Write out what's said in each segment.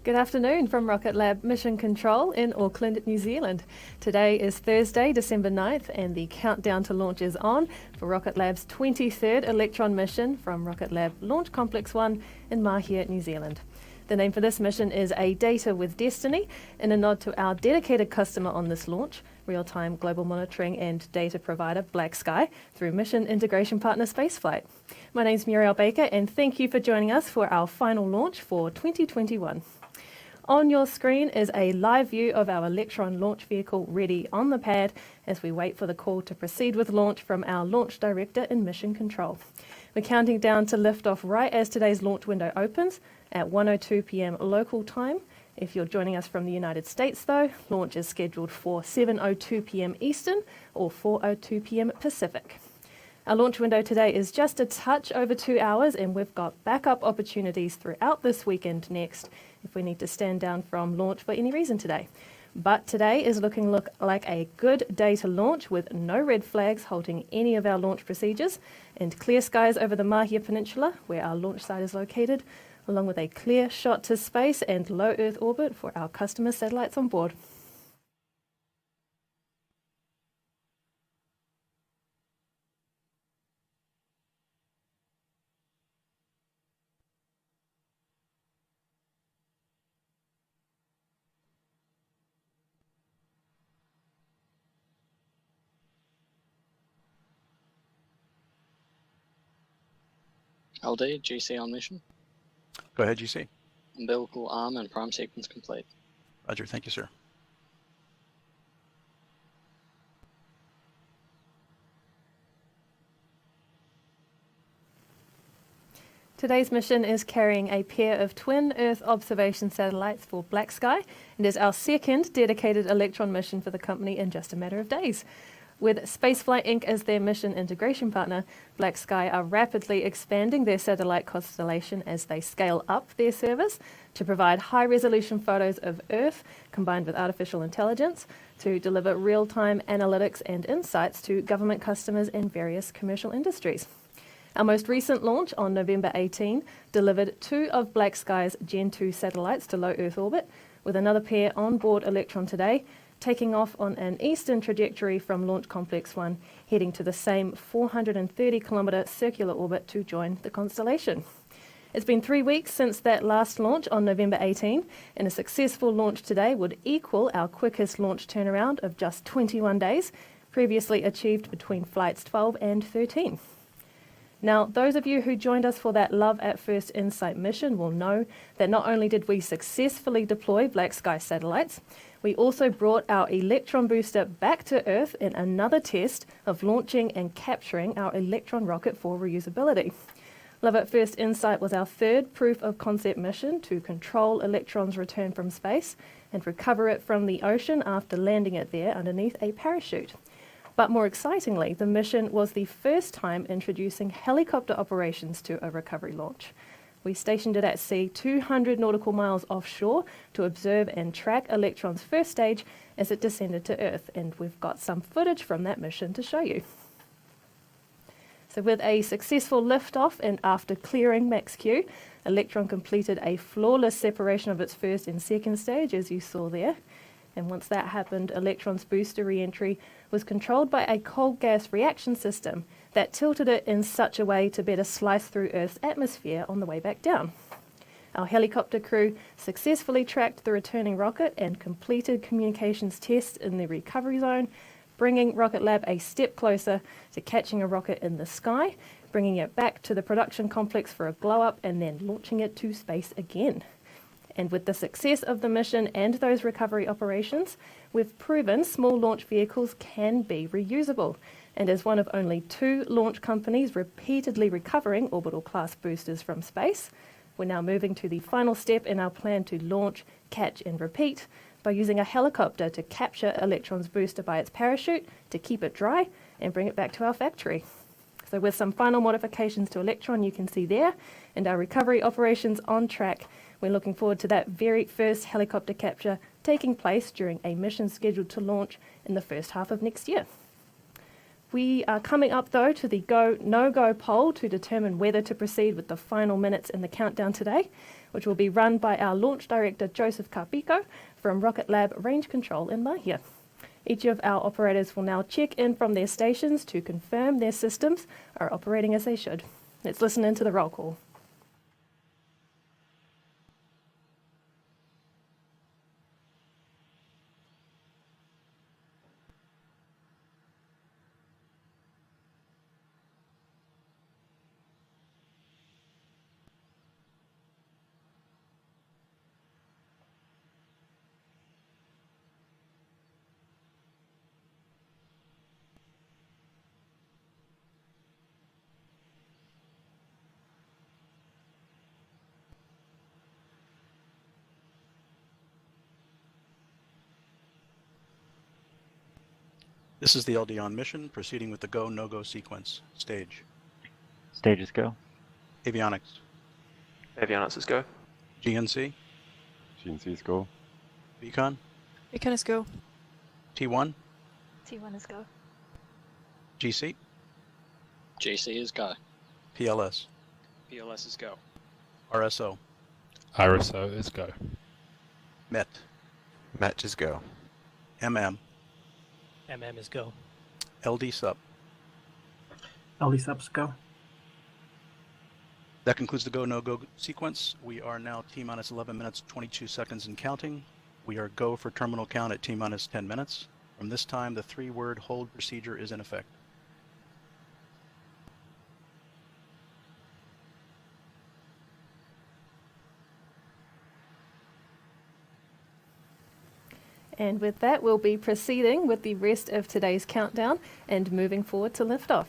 Good afternoon from Rocket Lab Mission Control in Auckland, New Zealand. Today is Thursday, December 9th, and the countdown to launch is on for Rocket Lab's 23rd Electron mission from Rocket Lab Launch Complex 1 in Mahia, New Zealand. The name for this mission is A Data with Destiny, in a nod to our dedicated customer on this launch, real-time global monitoring and data provider BlackSky, through mission integration partner Spaceflight. My name's Muriel Baker, and thank you for joining us for our final launch for 2021. On your screen is a live view of our Electron launch vehicle ready on the pad as we wait for the call to proceed with launch from our launch director in Mission Control. We're counting down to liftoff right as today's launch window opens at 1:02 p.m. local time. If you're joining us from the United States, though, launch is scheduled for 7:02 p.m. Eastern or 4:02 p.m. Pacific. Our launch window today is just a touch over 2 hours, and we've got backup opportunities throughout this weekend next if we need to stand down from launch for any reason today. But today is looking like a good day to launch, with no red flags halting any of our launch procedures, and clear skies over the Mahia Peninsula, where our launch site is located, along with a clear shot to space and low Earth orbit for our customer satellites on board. LD, GC on mission. Go ahead, GC. Umbilical arm and prime sequence complete. Roger, thank you, sir. Today's mission is carrying a pair of twin Earth observation satellites for BlackSky, and is our second dedicated Electron mission for the company in just a matter of days. With Spaceflight Inc. as their mission integration partner, BlackSky are rapidly expanding their satellite constellation as they scale up their service to provide high-resolution photos of Earth combined with artificial intelligence to deliver real-time analytics and insights to government customers and various commercial industries. Our most recent launch on November 18 delivered 2 of BlackSky's Gen 2 satellites to low Earth orbit, with another pair on board Electron today, taking off on an eastern trajectory from Launch Complex 1, heading to the same 430-kilometre circular orbit to join the constellation. It's been 3 weeks since that last launch on November 18, and a successful launch today would equal our quickest launch turnaround of just 21 days, previously achieved between flights 12 and 13. Now, those of you who joined us for that Love at First Insight mission will know that not only did we successfully deploy BlackSky satellites, we also brought our Electron booster back to Earth in another test of launching and capturing our Electron rocket for reusability. Love at First Insight was our third proof of concept mission to control Electron's return from space and recover it from the ocean after landing it there underneath a parachute. But more excitingly, the mission was the first time introducing helicopter operations to a recovery launch. We stationed it at sea 200 nautical miles offshore to observe and track Electron's first stage as it descended to Earth, and we've got some footage from that mission to show you. So with a successful liftoff and after clearing max Q, Electron completed a flawless separation of its first and second stage, as you saw there. And once that happened, Electron's booster re-entry was controlled by a cold gas reaction system that tilted it in such a way to better slice through Earth's atmosphere on the way back down. Our helicopter crew successfully tracked the returning rocket and completed communications tests in the recovery zone, bringing Rocket Lab a step closer to catching a rocket in the sky, bringing it back to the production complex for a glow-up, and then launching it to space again. And with the success of the mission and those recovery operations, we've proven small launch vehicles can be reusable. And as one of only 2 launch companies repeatedly recovering orbital class boosters from space, we're now moving to the final step in our plan to launch, catch and repeat by using a helicopter to capture Electron's booster by its parachute to keep it dry and bring it back to our factory. So with some final modifications to Electron you can see there, and our recovery operations on track, we're looking forward to that very first helicopter capture taking place during a mission scheduled to launch in the first half of next year. We are coming up, though, to the go, no-go poll to determine whether to proceed with the final minutes in the countdown today. which will be run by our launch director Joseph Carpico from Rocket Lab Range Control in Mahia. Each of our operators will now check in from their stations to confirm their systems are operating as they should. Let's listen into the roll call. This is the LD on mission, proceeding with the go, no-go sequence. Stage. Stages go. Avionics. Avionics is go. GNC. GNC's go. Beacon. Beacon is go. T1. T1 is go. GC. GC is go. PLS. PLS is go. RSO. RSO is go. MET. Match is go. MM. MM is go. LD sub. LD subs go. That concludes the go, no-go sequence. We are now T-minus 11 minutes, 22 seconds and counting. We are go for terminal count at T-minus 10 minutes. From this time, the 3-word hold procedure is in effect. And with that, we'll be proceeding with the rest of today's countdown and moving forward to liftoff.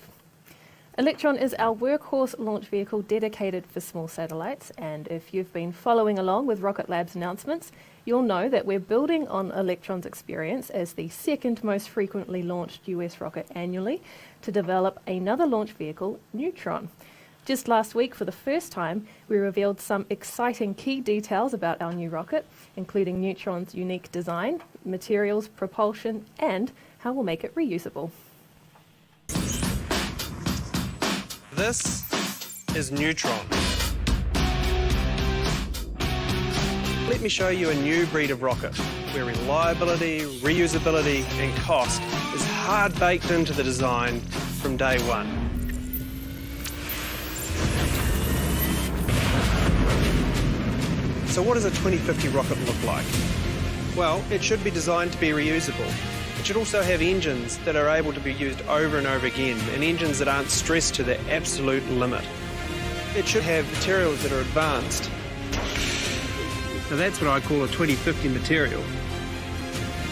Electron is our workhorse launch vehicle dedicated for small satellites, and if you've been following along with Rocket Lab's announcements, you'll know that we're building on Electron's experience as the second most frequently launched US rocket annually to develop another launch vehicle, Neutron. Just last week, for the first time, we revealed some exciting key details about our new rocket, including Neutron's unique design, materials, propulsion, and how we'll make it reusable. This is Neutron. Let me show you a new breed of rocket where reliability, reusability, and cost is hard baked into the design from day one. So what does a 2050 rocket look like? Well, it should be designed to be reusable. It should also have engines that are able to be used over and over again, and engines that aren't stressed to their absolute limit. It should have materials that are advanced. Now that's what I call a 2050 material.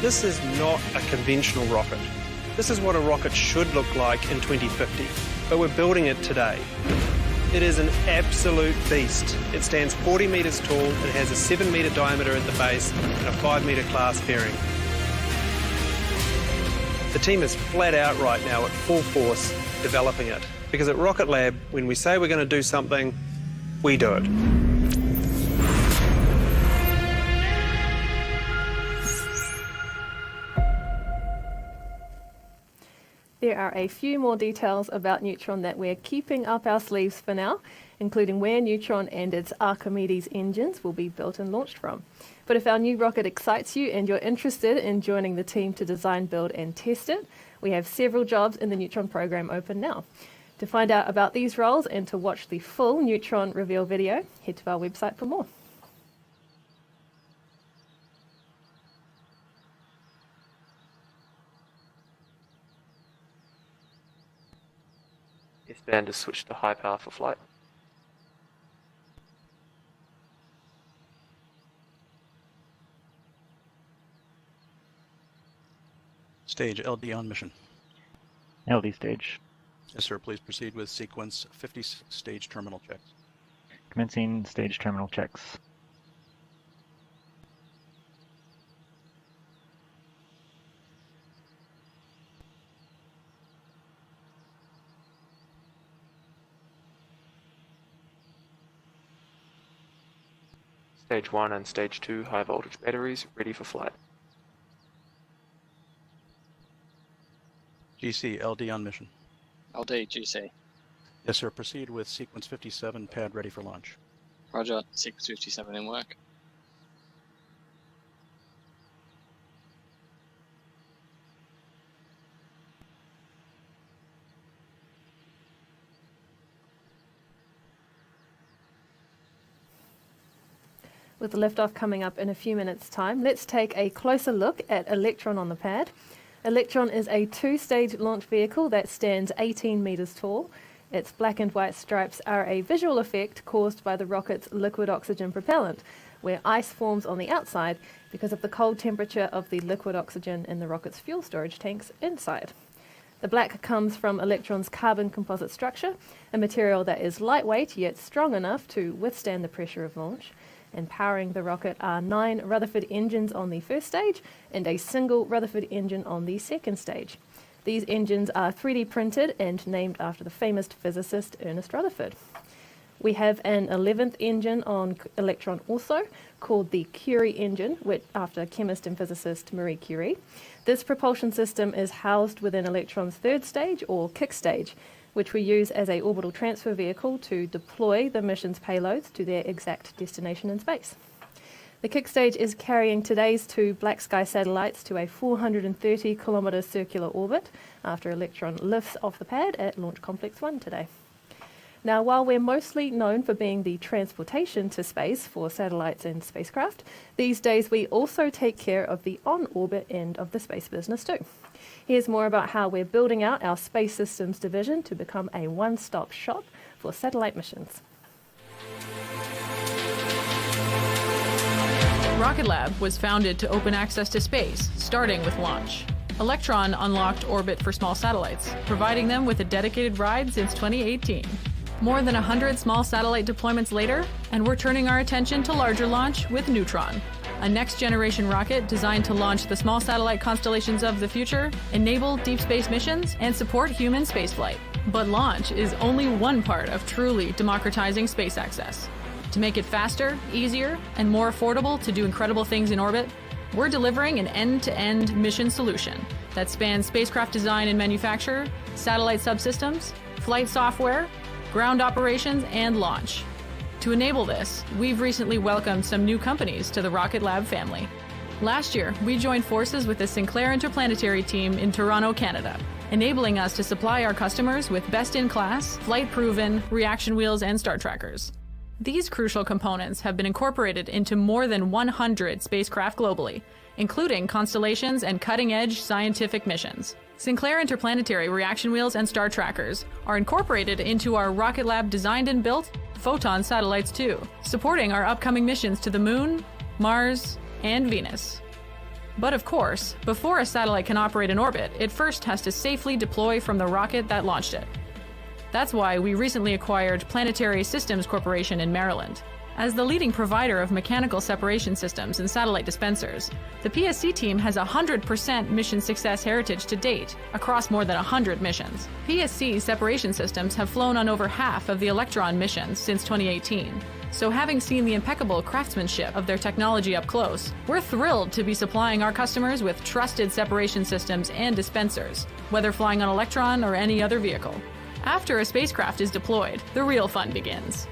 This is not a conventional rocket. This is what a rocket should look like in 2050, but we're building it today. It is an absolute beast. It stands 40 metres tall, it has a 7-metre diameter at the base and a 5-metre class fairing. The team is flat out right now at full force developing it, because at Rocket Lab, when we say we're going to do something, we do it. There are a few more details about Neutron that we're keeping up our sleeves for now, including where Neutron and its Archimedes engines will be built and launched from. But if our new rocket excites you and you're interested in joining the team to design, build and test it, we have several jobs in the Neutron program open now. To find out about these roles and to watch the full Neutron reveal video, head to our website for more. S-band is switched to high power for flight. Stage LD on mission. LD stage. Yes, sir. Please proceed with sequence 50 stage terminal checks. Commencing stage terminal checks. Stage 1 and Stage 2 high voltage batteries ready for flight. GC LD on mission. LD, GC. Yes, sir. Proceed with sequence 57 pad ready for launch. Roger, Sequence 57 in work. With the liftoff coming up in a few minutes' time, let's take a closer look at Electron on the pad. Electron is a two-stage launch vehicle that stands 18 meters tall. Its black and white stripes are a visual effect caused by the rocket's liquid oxygen propellant, where ice forms on the outside because of the cold temperature of the liquid oxygen in the rocket's fuel storage tanks inside. The black comes from Electron's carbon composite structure, a material that is lightweight yet strong enough to withstand the pressure of launch. And powering the rocket are 9 Rutherford engines on the first stage and a single Rutherford engine on the second stage. These engines are 3D printed and named after the famous physicist Ernest Rutherford. We have an 11th engine on Electron also, called the Curie Engine, after chemist and physicist Marie Curie. This propulsion system is housed within Electron's third stage, or kick stage, which we use as a orbital transfer vehicle to deploy the mission's payloads to their exact destination in space. The kick stage is carrying today's 2 black sky satellites to a 430-kilometre circular orbit after Electron lifts off the pad at Launch Complex 1 today. Now, while we're mostly known for being the transportation to space for satellites and spacecraft, these days we also take care of the on-orbit end of the space business too. Here's more about how we're building out our Space Systems division to become a one-stop shop for satellite missions. Rocket Lab was founded to open access to space, starting with launch. Electron unlocked orbit for small satellites, providing them with a dedicated ride since 2018. More than 100 small satellite deployments later, and we're turning our attention to larger launch with Neutron, a next-generation rocket designed to launch the small satellite constellations of the future, enable deep space missions, and support human spaceflight. But launch is only one part of truly democratizing space access. To make it faster, easier, and more affordable to do incredible things in orbit, we're delivering an end-to-end mission solution that spans spacecraft design and manufacture, satellite subsystems, flight software, ground operations, and launch. To enable this, we've recently welcomed some new companies to the Rocket Lab family. Last year, we joined forces with the Sinclair Interplanetary team in Toronto, Canada, enabling us to supply our customers with best-in-class, flight-proven reaction wheels and star trackers. These crucial components have been incorporated into more than 100 spacecraft globally, including constellations and cutting-edge scientific missions. Sinclair Interplanetary reaction wheels and star trackers are incorporated into our Rocket Lab designed and built Photon satellites too, supporting our upcoming missions to the Moon, Mars, and Venus. But of course, before a satellite can operate in orbit, it first has to safely deploy from the rocket that launched it. That's why we recently acquired Planetary Systems Corporation in Maryland. As the leading provider of mechanical separation systems and satellite dispensers, the PSC team has 100% mission success heritage to date across more than 100 missions. PSC separation systems have flown on over half of the Electron missions since 2018. So having seen the impeccable craftsmanship of their technology up close, we're thrilled to be supplying our customers with trusted separation systems and dispensers, whether flying on Electron or any other vehicle. After a spacecraft is deployed, the real fun begins.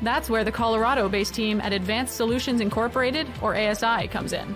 That's where the Colorado-based team at Advanced Solutions Incorporated, or ASI, comes in.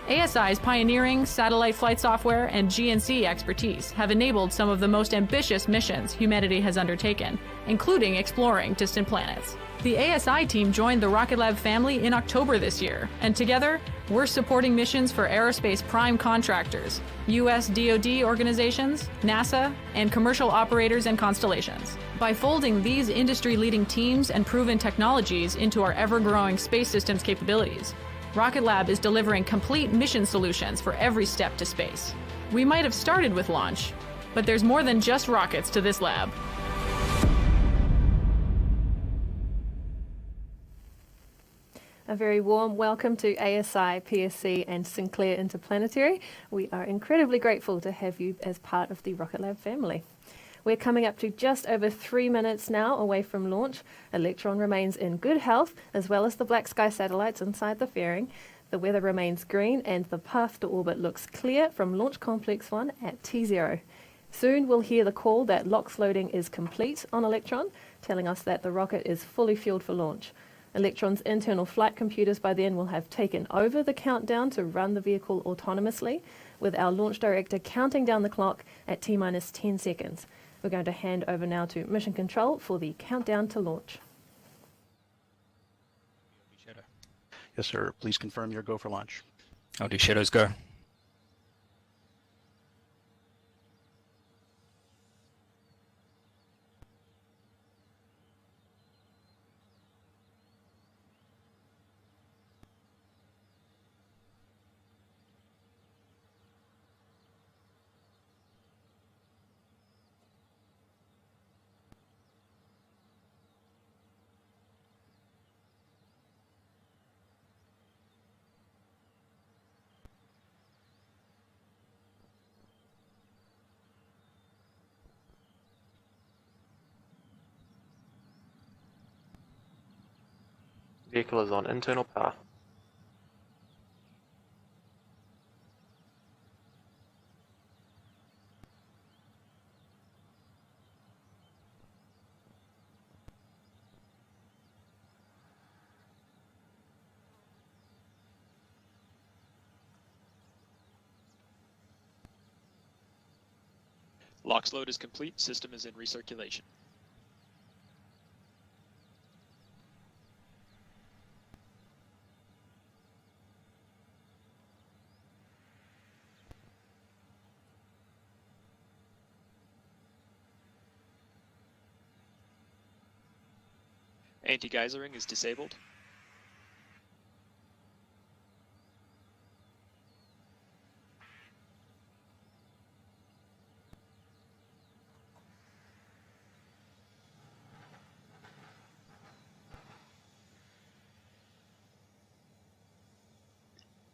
ASI's pioneering satellite flight software and GNC expertise have enabled some of the most ambitious missions humanity has undertaken, including exploring distant planets. The ASI team joined the Rocket Lab family in October this year, and together, we're supporting missions for aerospace prime contractors, U.S. DoD organizations, NASA, and commercial operators and constellations. By folding these industry-leading teams and proven technologies into our ever-growing space systems capabilities, Rocket Lab is delivering complete mission solutions for every step to space. We might have started with launch, but there's more than just rockets to this lab. A very warm welcome to ASI, PSC, and Sinclair Interplanetary. We are incredibly grateful to have you as part of the Rocket Lab family. We're coming up to just over 3 minutes now away from launch. Electron remains in good health, as well as the black sky satellites inside the fairing. The weather remains green, and the path to orbit looks clear from Launch Complex 1 at T0. Soon we'll hear the call that LOX loading is complete on Electron telling us that the rocket is fully fueled for launch. Electron's internal flight computers by then will have taken over the countdown to run the vehicle autonomously, with our launch director counting down the clock at T-minus 10 seconds. We're going to hand over now to Mission Control for the countdown to launch. Yes, sir. Please confirm your go for launch. LD Shadows go. Vehicle is on internal power. LOX load is complete. System is in recirculation. Anti-geysering is disabled.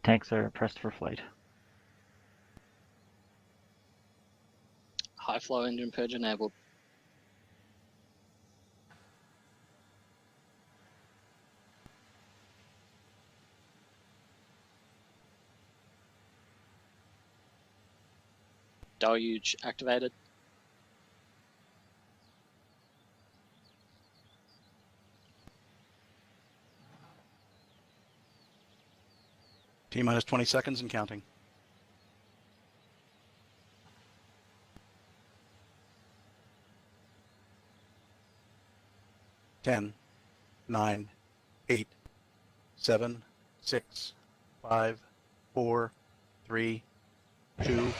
Tanks are pressed for flight. High flow engine purge enabled. Deluge activated. T-minus 20 seconds and counting. 10, 9, 8, 7, 6, 5, 4, 3, 2,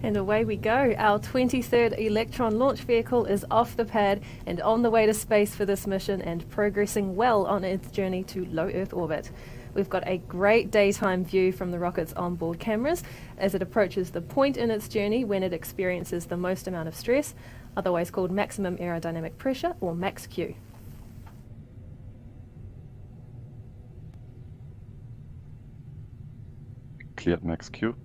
And away we go. Our 23rd Electron launch vehicle is off the pad and on the way to space for this mission and progressing well on its journey to low Earth orbit. We've got a great daytime view from the rocket's onboard cameras as it approaches the point in its journey when it experiences the most amount of stress, otherwise called maximum aerodynamic pressure, or max Q. Cleared max Q.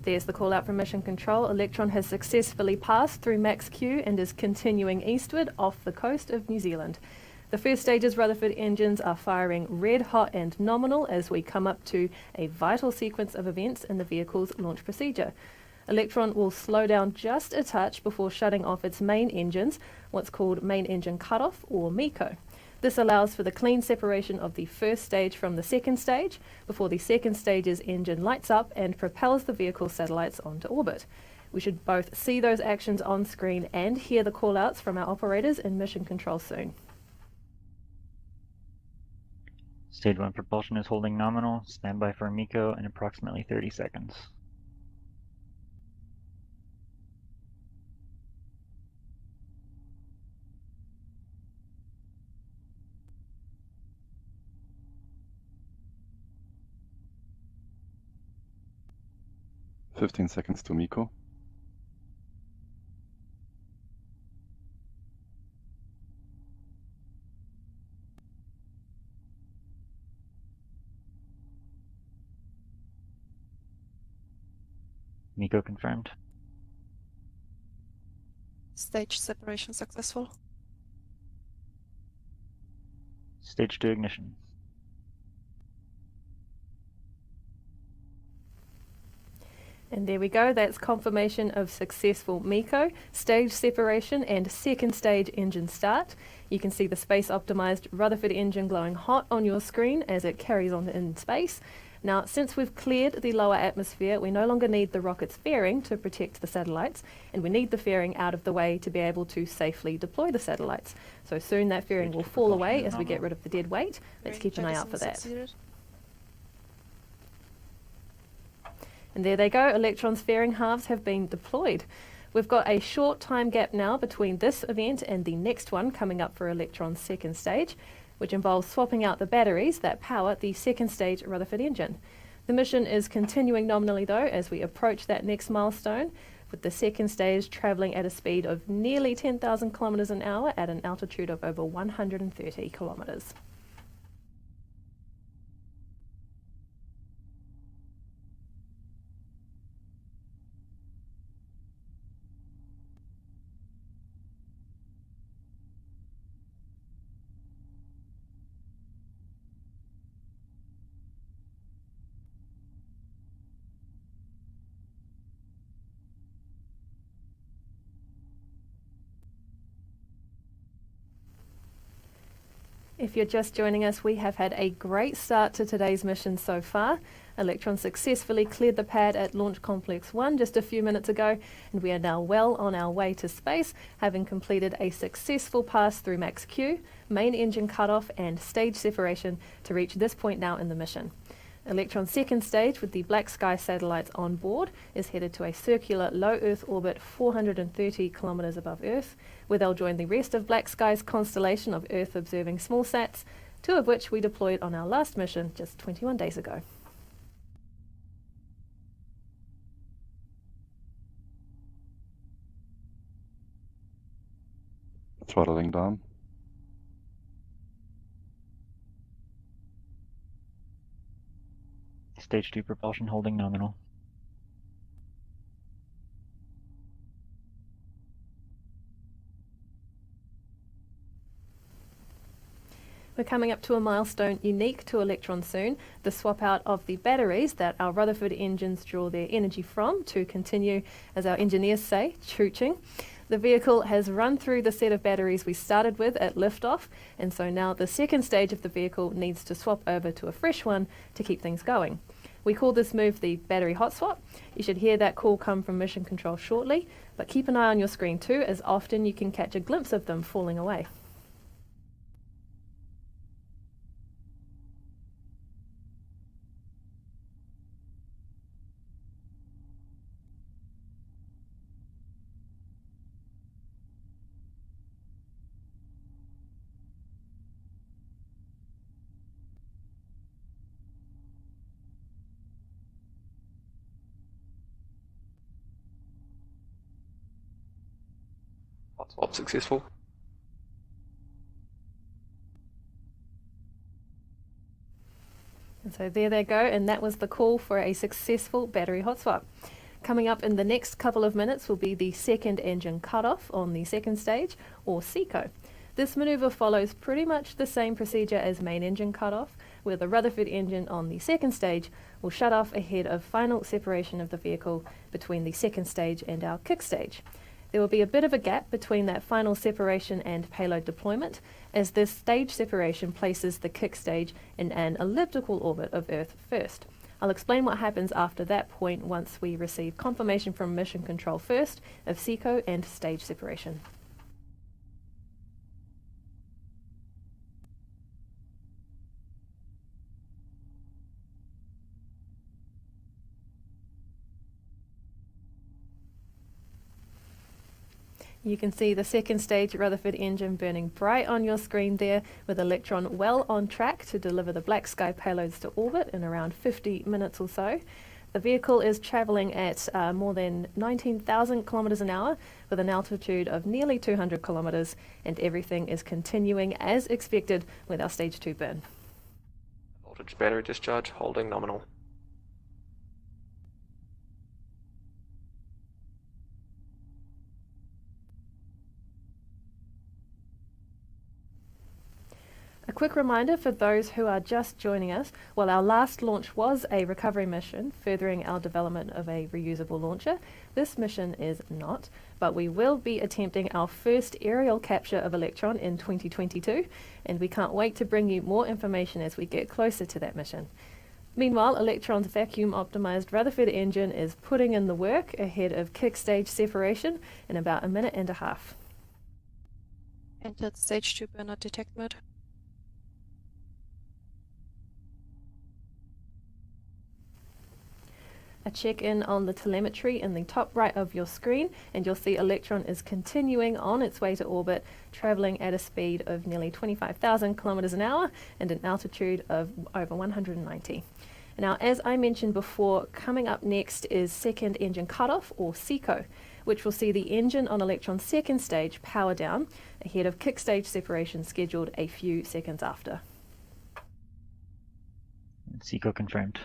There's the call out from Mission Control. Electron has successfully passed through max Q and is continuing eastward off the coast of New Zealand. The first stage's Rutherford engines are firing red hot and nominal as we come up to a vital sequence of events in the vehicle's launch procedure. Electron will slow down just a touch before shutting off its main engines, what's called main engine cutoff, or MECO. This allows for the clean separation of the first stage from the second stage before the second stage's engine lights up and propels the vehicle's satellites onto orbit. We should both see those actions on screen and hear the call-outs from our operators in Mission Control soon. Stage 1 propulsion is holding nominal. Standby for MECO in approximately 30 seconds. 15 seconds to MECO. MECO confirmed. Stage separation successful. Stage 2 ignition. And there we go, that's confirmation of successful MECO, stage separation and second stage engine start. You can see the space optimized Rutherford engine glowing hot on your screen as it carries on in space. Now, since we've cleared the lower atmosphere, we no longer need the rocket's fairing to protect the satellites, and we need the fairing out of the way to be able to safely deploy the satellites. So soon that fairing will fall away as we get rid of the dead weight. Let's keep an eye out for that. And there they go, Electron's fairing halves have been deployed. We've got a short time gap now between this event and the next one coming up for Electron's second stage, which involves swapping out the batteries that power the second stage Rutherford engine. The mission is continuing nominally though as we approach that next milestone, with the second stage travelling at a speed of nearly 10,000 kilometres an hour at an altitude of over 130 kilometres. If you're just joining us, we have had a great start to today's mission so far. Electron successfully cleared the pad at Launch Complex 1 just a few minutes ago, and we are now well on our way to space, having completed a successful pass through max Q, main engine cutoff, and stage separation to reach this point now in the mission. Electron's second stage, with the Black Sky satellites on board, is headed to a circular low Earth orbit 430 kilometres above Earth, where they'll join the rest of Black Sky's constellation of Earth-observing smallsats, 2 of which we deployed on our last mission just 21 days ago. Throttling down. Stage 2 propulsion holding nominal. We're coming up to a milestone unique to Electron soon, the swap out of the batteries that our Rutherford engines draw their energy from to continue, as our engineers say, chooching. The vehicle has run through the set of batteries we started with at liftoff, and so now the second stage of the vehicle needs to swap over to a fresh one to keep things going. We call this move the battery hot swap. You should hear that call come from mission control shortly, but keep an eye on your screen too, as often you can catch a glimpse of them falling away. Hot swap successful. And so there they go, and that was the call for a successful battery hot swap. Coming up in the next couple of minutes will be the second engine cutoff on the second stage, or SECO. This manoeuvre follows pretty much the same procedure as main engine cutoff, where the Rutherford engine on the second stage will shut off ahead of final separation of the vehicle between the second stage and our kick stage. There will be a bit of a gap between that final separation and payload deployment, as this stage separation places the kick stage in an elliptical orbit of Earth first. I'll explain what happens after that point once we receive confirmation from Mission Control first of SECO and stage separation. You can see the second stage Rutherford engine burning bright on your screen there, with Electron well on track to deliver the Black Sky payloads to orbit in around 50 minutes or so. The vehicle is travelling at more than 19,000 kilometres an hour with an altitude of nearly 200 kilometres, and everything is continuing as expected with our stage 2 burn. Voltage battery discharge holding nominal. A quick reminder for those who are just joining us, while our last launch was a recovery mission furthering our development of a reusable launcher, this mission is not, but we will be attempting our first aerial capture of Electron in 2022, and we can't wait to bring you more information as we get closer to that mission. Meanwhile, Electron's vacuum-optimized Rutherford engine is putting in the work ahead of kick stage separation in about a minute and a half. Entered stage 2 burner detect mode. A check-in on the telemetry in the top right of your screen, and you'll see Electron is continuing on its way to orbit, travelling at a speed of nearly 25,000 kilometres an hour and an altitude of over 190. Now, as I mentioned before, coming up next is second engine cutoff, or SECO, which will see the engine on Electron's second stage power down ahead of kick stage separation scheduled a few seconds after. SECO confirmed.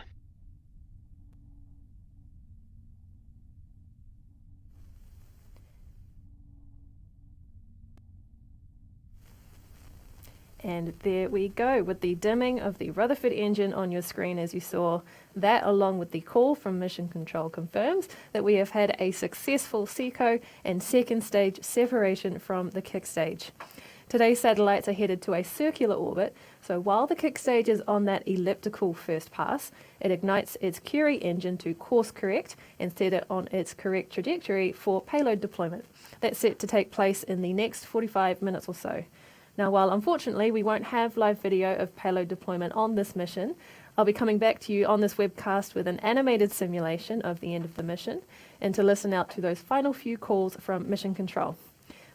And there we go, with the dimming of the Rutherford engine on your screen as you saw. That, along with the call from Mission Control, confirms that we have had a successful SECO and second stage separation from the kick stage. Today's satellites are headed to a circular orbit, so while the kick stage is on that elliptical first pass, it ignites its Curie engine to course correct and set it on its correct trajectory for payload deployment. That's set to take place in the next 45 minutes or so. Now, while unfortunately we won't have live video of payload deployment on this mission, I'll be coming back to you on this webcast with an animated simulation of the end of the mission and to listen out to those final few calls from Mission Control.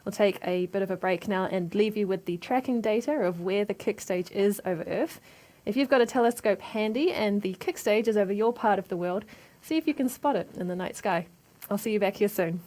We'll take a bit of a break now and leave you with the tracking data of where the kick stage is over Earth. If you've got a telescope handy and the kick stage is over your part of the world, see if you can spot it in the night sky. I'll see you back here soon.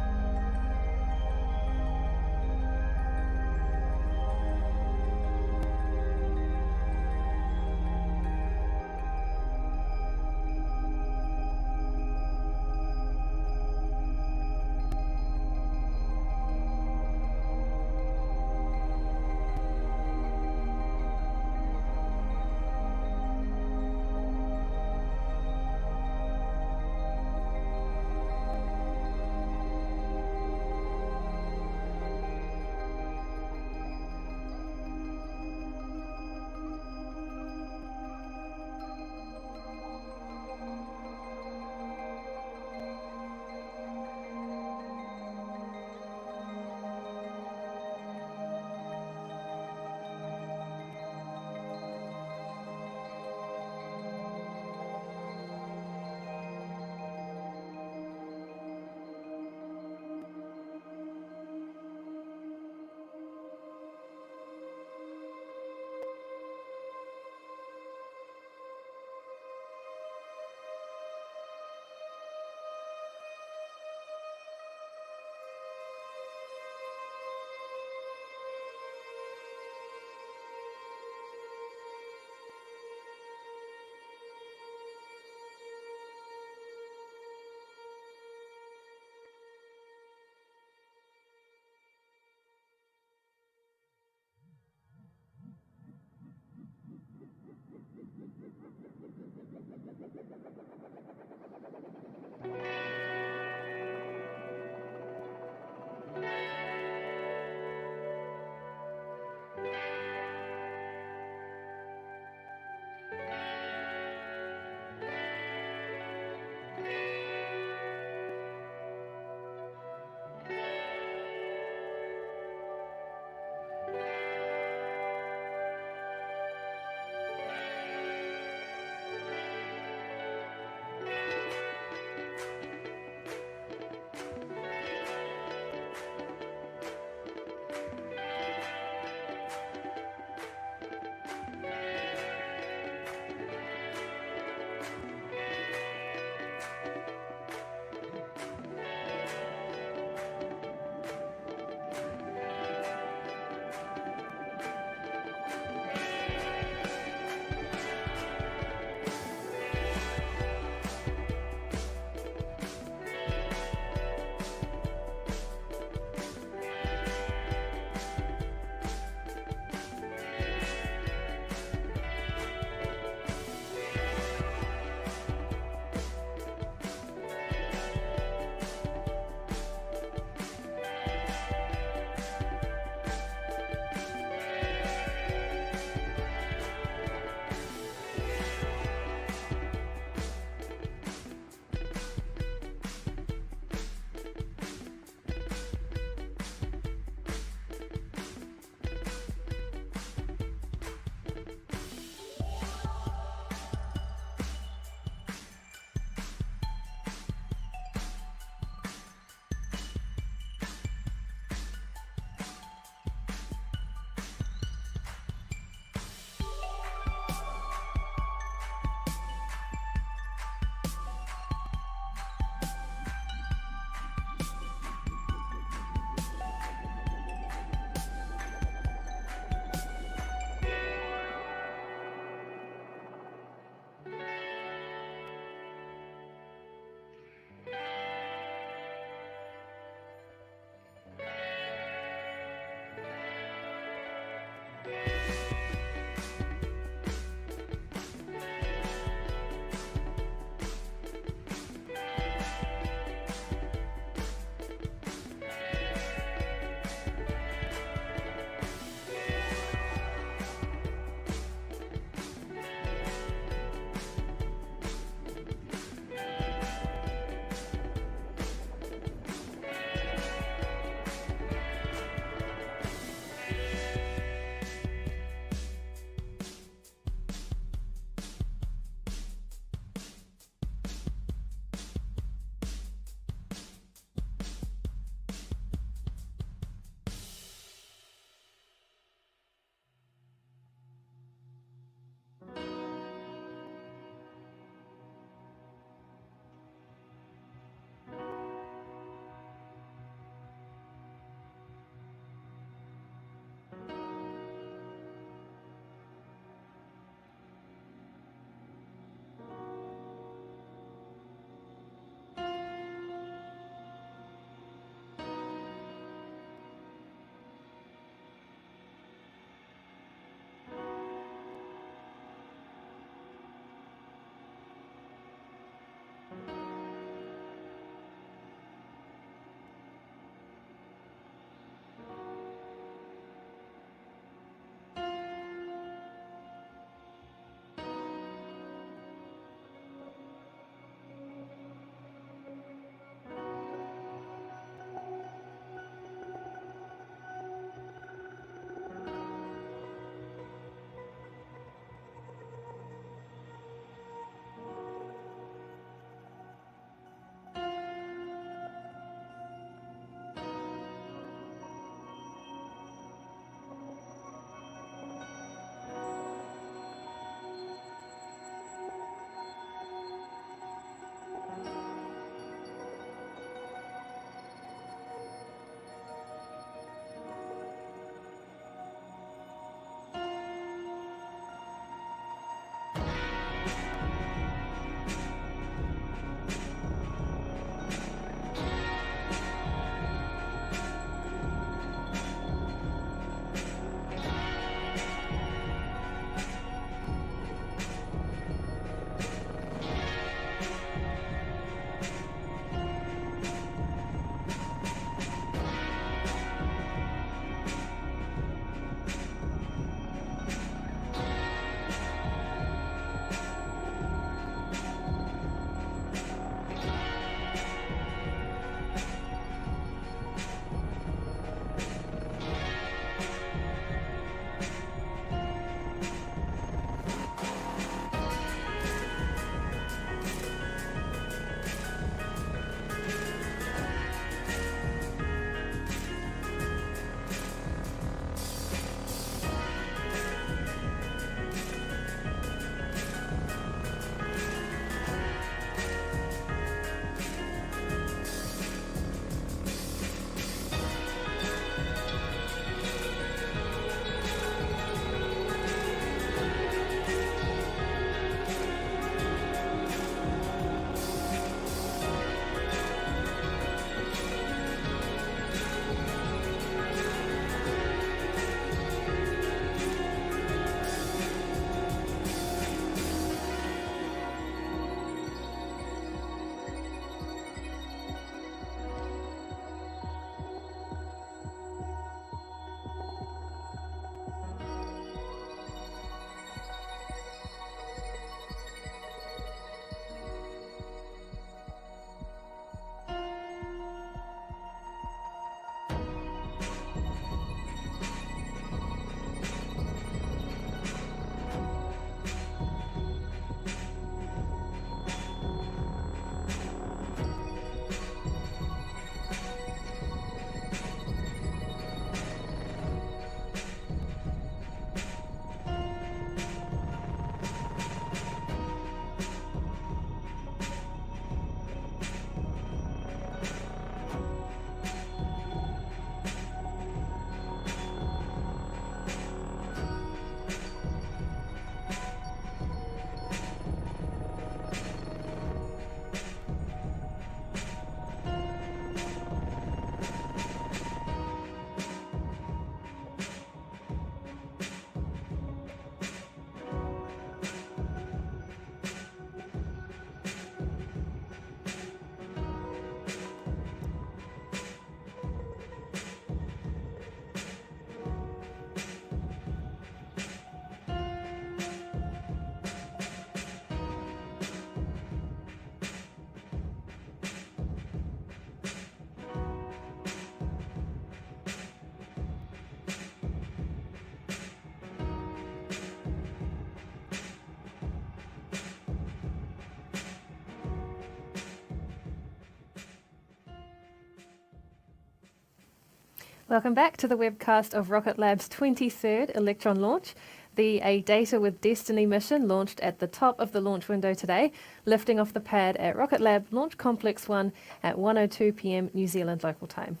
Welcome back to the webcast of Rocket Lab's 23rd Electron launch. The A Data with Destiny mission launched at the top of the launch window today, lifting off the pad at Rocket Lab Launch Complex 1 at 1:02 p.m. New Zealand local time.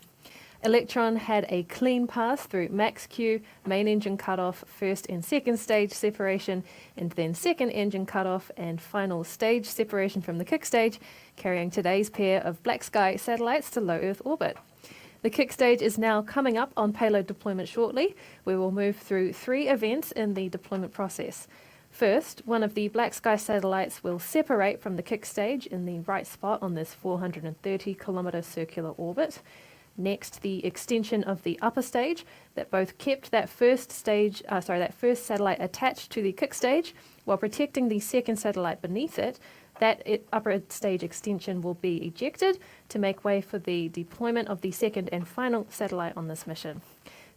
Electron had a clean pass through max Q, main engine cutoff, first and second stage separation, and then second engine cutoff and final stage separation from the kick stage, carrying today's pair of black sky satellites to low Earth orbit. The kick stage is now coming up on payload deployment shortly. We will move through 3 events in the deployment process. First, one of the black sky satellites will separate from the kick stage in the right spot on this 430-kilometre circular orbit. Next, the extension of the upper stage that both kept that first satellite attached to the kick stage while protecting the second satellite beneath it. That upper stage extension will be ejected to make way for the deployment of the second and final satellite on this mission.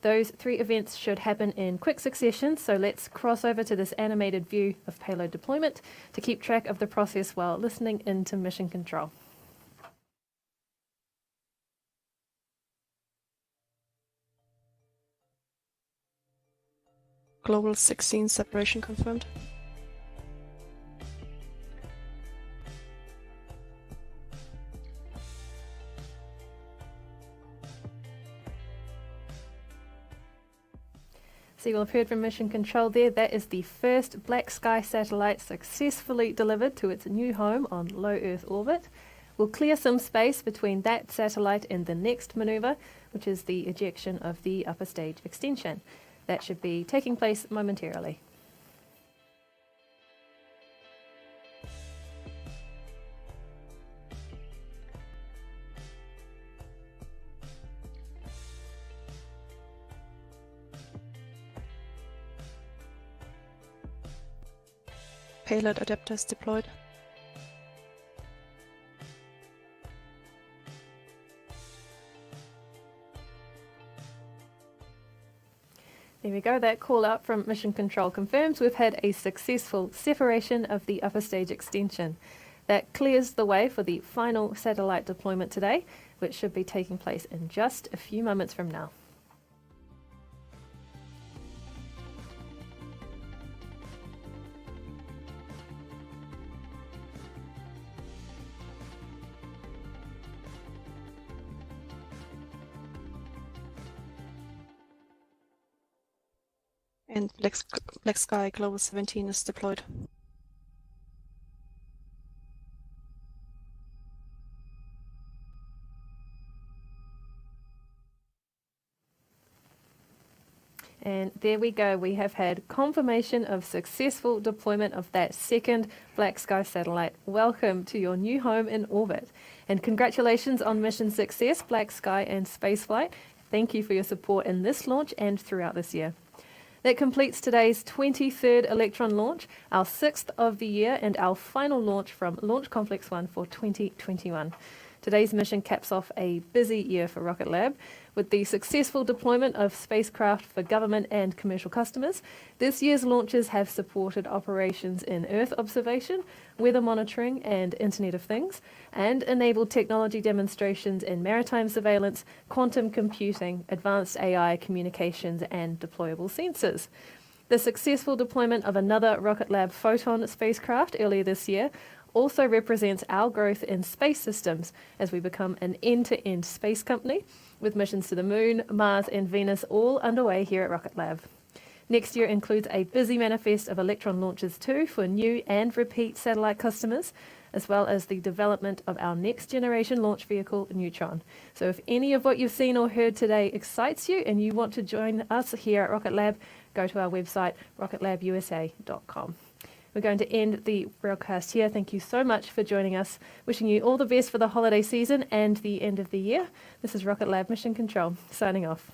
Those 3 events should happen in quick succession, so let's cross over to this animated view of payload deployment to keep track of the process while listening into mission control. Global 16 separation confirmed. So you will have heard from Mission Control there. That is the first black sky satellite successfully delivered to its new home on low Earth orbit. We'll clear some space between that satellite and the next manoeuvre, which is the ejection of the upper stage extension. That should be taking place momentarily. Payload adapters deployed. There we go, that call out from Mission Control confirms we've had a successful separation of the upper stage extension. That clears the way for the final satellite deployment today, which should be taking place in just a few moments from now. And Black Sky Global 17 is deployed. And there we go, we have had confirmation of successful deployment of that second Black Sky satellite. Welcome to your new home in orbit. And congratulations on mission success, Black Sky and Spaceflight. Thank you for your support in this launch and throughout this year. That completes today's 23rd Electron launch, our 6th of the year and our final launch from Launch Complex 1 for 2021. Today's mission caps off a busy year for Rocket Lab with the successful deployment of spacecraft for government and commercial customers. This year's launches have supported operations in Earth observation, weather monitoring and Internet of Things, and enabled technology demonstrations in maritime surveillance, quantum computing, advanced AI, communications and deployable sensors. The successful deployment of another Rocket Lab Photon spacecraft earlier this year also represents our growth in space systems as we become an end-to-end space company with missions to the Moon, Mars and Venus all underway here at Rocket Lab. Next year includes a busy manifest of Electron launches too for new and repeat satellite customers, as well as the development of our next generation launch vehicle, Neutron. So if any of what you've seen or heard today excites you and you want to join us here at Rocket Lab, go to our website, rocketlabusa.com. We're going to end the broadcast here. Thank you so much for joining us. Wishing you all the best for the holiday season and the end of the year. This is Rocket Lab Mission Control, signing off.